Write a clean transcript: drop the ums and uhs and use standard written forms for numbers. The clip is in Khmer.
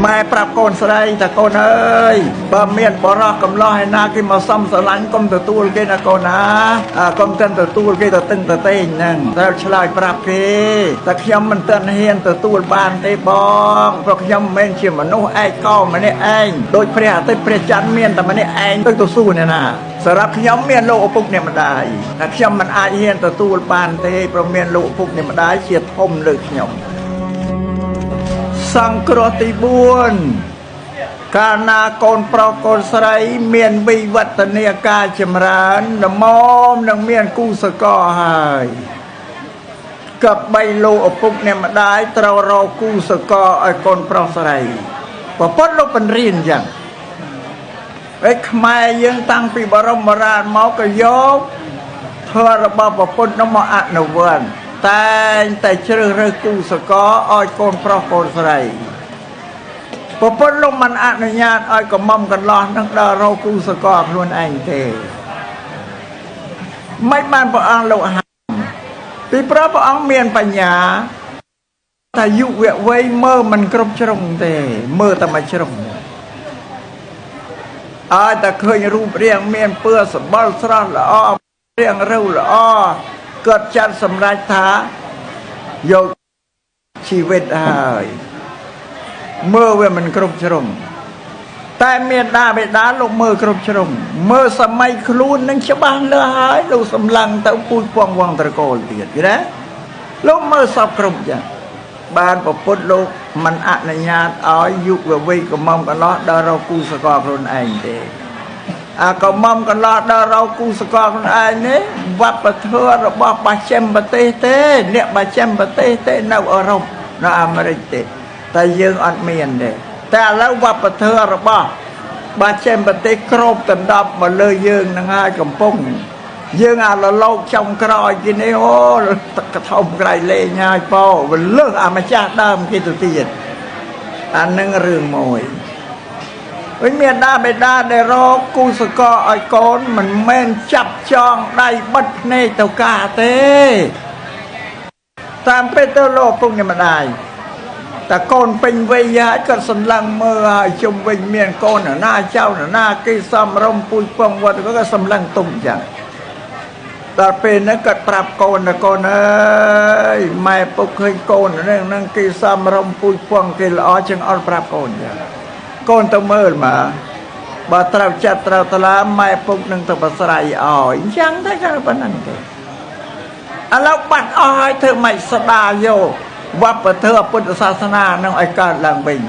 ម៉ែប្រាប់កូនស្រីថាកូនអើយបើមានបរោះកំឡោះឯណាគេមកសំស្រឡាញ់កុំទទួលគេណាកូនណាកុំទាំងទទួលគេទៅតឹងទៅតេងហ្នឹងត្រូវឆ្លើយប្រាប់គេតែខ្ញុំមិនទាន់ហ៊ានទទួលបានទេបងព្រោះខ្ញុំមិនមែនជាមនុស្សឯកោម្នាក់ឯងដូចព្រះអាទិត្យព្រះច័ន្ទមានតែម្នាក់ឯងទៅសួរអ្នកណាសម្រាប់ខ្ញុំមានលោកឪពុកអ្នកម្ដាយតែខ្ញុំមិនអាចហ៊ានទទួលបានទេព្រោះមានលោកឪពុកអ្នកម្ដាយជាធំលើខ្ញុំសង្គ្រោះទី4កាលណាកូនប្រុសកូនស្រីមានវិវត្តនាការចម្រើនល្មមនឹងមានគូសកលហើយក៏បីលោកឪពុកអ្នកម្ដាយត្រូវរកគូសកលឲ្យកូនប្រុសស្រីប្រពន្ធលោកបញ្រៀនអញ្ចឹងឯខ្មែរយើងតាំងពីបរមរាជមកក៏យកធម៌របស់ប្រពន្ធនោះមកអនុវត្តតែងតែជ្រើសរើសគូសកលឲ្យកូនប្រុសកូនស្រីប្រពន្ធលោកមិនអនុញ្ញាតឲ្យកុំកន្លោះនឹងដល់រកគូសកលខ្លួនឯងទេមិនបានព្រះអង្គលោកហាមពីព្រោះព្រះអង្គមានបញ្ញាតែយុវវ័យមើលមិនគ្រប់ជ្រុងទេមើលតែមួយជ្រុងឲ្យតែឃើញរូបរាងមានពើសម្បល់ស្រស់ល្អរាងរូវល្អគាត់ចាត់សម្រេចថាយកជីវិតហើយមើលវាមិនគ្រប់ជ្រុងតែមានដាបេដាលោកមើលគ្រប់ជ្រុងមើលសម័យខ្លួននឹងច្បាស់លើហើយលោកសម្លឹងទៅពូជពងវងត្រកូលទៀតឃើញទេលោកមើលសពគ្រប់ចឹងបានប្រពុតលោកមិនអនុញ្ញាតឲ្យយុវវ័យកុំកន្លោះដល់រកគូសកលខ្លួនឯងទេកុំកន្លោះដល់រកគូសកលខ្លួនឯងនេះវប្បធម៌របស់បច្ចិមប្រទេសទេអ្នកបច្ចិមប្រទេសទេនៅអឺរ៉ុបនៅអាមេរិកទេតែយើងអត់មានទេតែឥឡូវវប្បធម៌របស់បច្ចិមប្រទេសគ្របដណ្ដប់មកលើយើងនឹងហើយកំពុងយើងអាលលោកចំក្រោយគេនេះអូកធំក្រៃលេងហើយពោវលឹះអាម្ចាស់ដើមគេទៅទៀតអានឹងរឿងមួយវិញមានដាបេដាដែលរកគូសកលឲ្យកូនមិនមែនចាប់ចងដៃបិទភ្នែកទៅការទេតាមពេលទៅលោកពុកអ្នកម្ដាយតែកូនពេញវ័យហើយគាត់សម្លឹងមើលឲ្យជុំវិញមានកូនណាចៅណាគេសំរុំពូជពងវត្តក៏សម្លឹងទុំចឹងដល់ពេលហ្នឹងគាត់ប្រាប់កូនថាកូនអើយម៉ែពុកឃើញកូនហ្នឹងគេសំរុំពូជពងគេល្អជាងអត់ប្រាប់កូនចឹងកូនទៅមើលមកបើត្រូវចាត់ត្រូវតឡាម៉ែពុកនឹងទៅបស្រ័យឲ្យអញ្ចឹងតែគាត់ប៉ុណ្ណឹងទេឥឡូវបាត់អស់ហើយធ្វើម៉េចស្ដារយកវប្បធម៌ពុទ្ធសាសនានឹងឲ្យកើតឡើងវិញ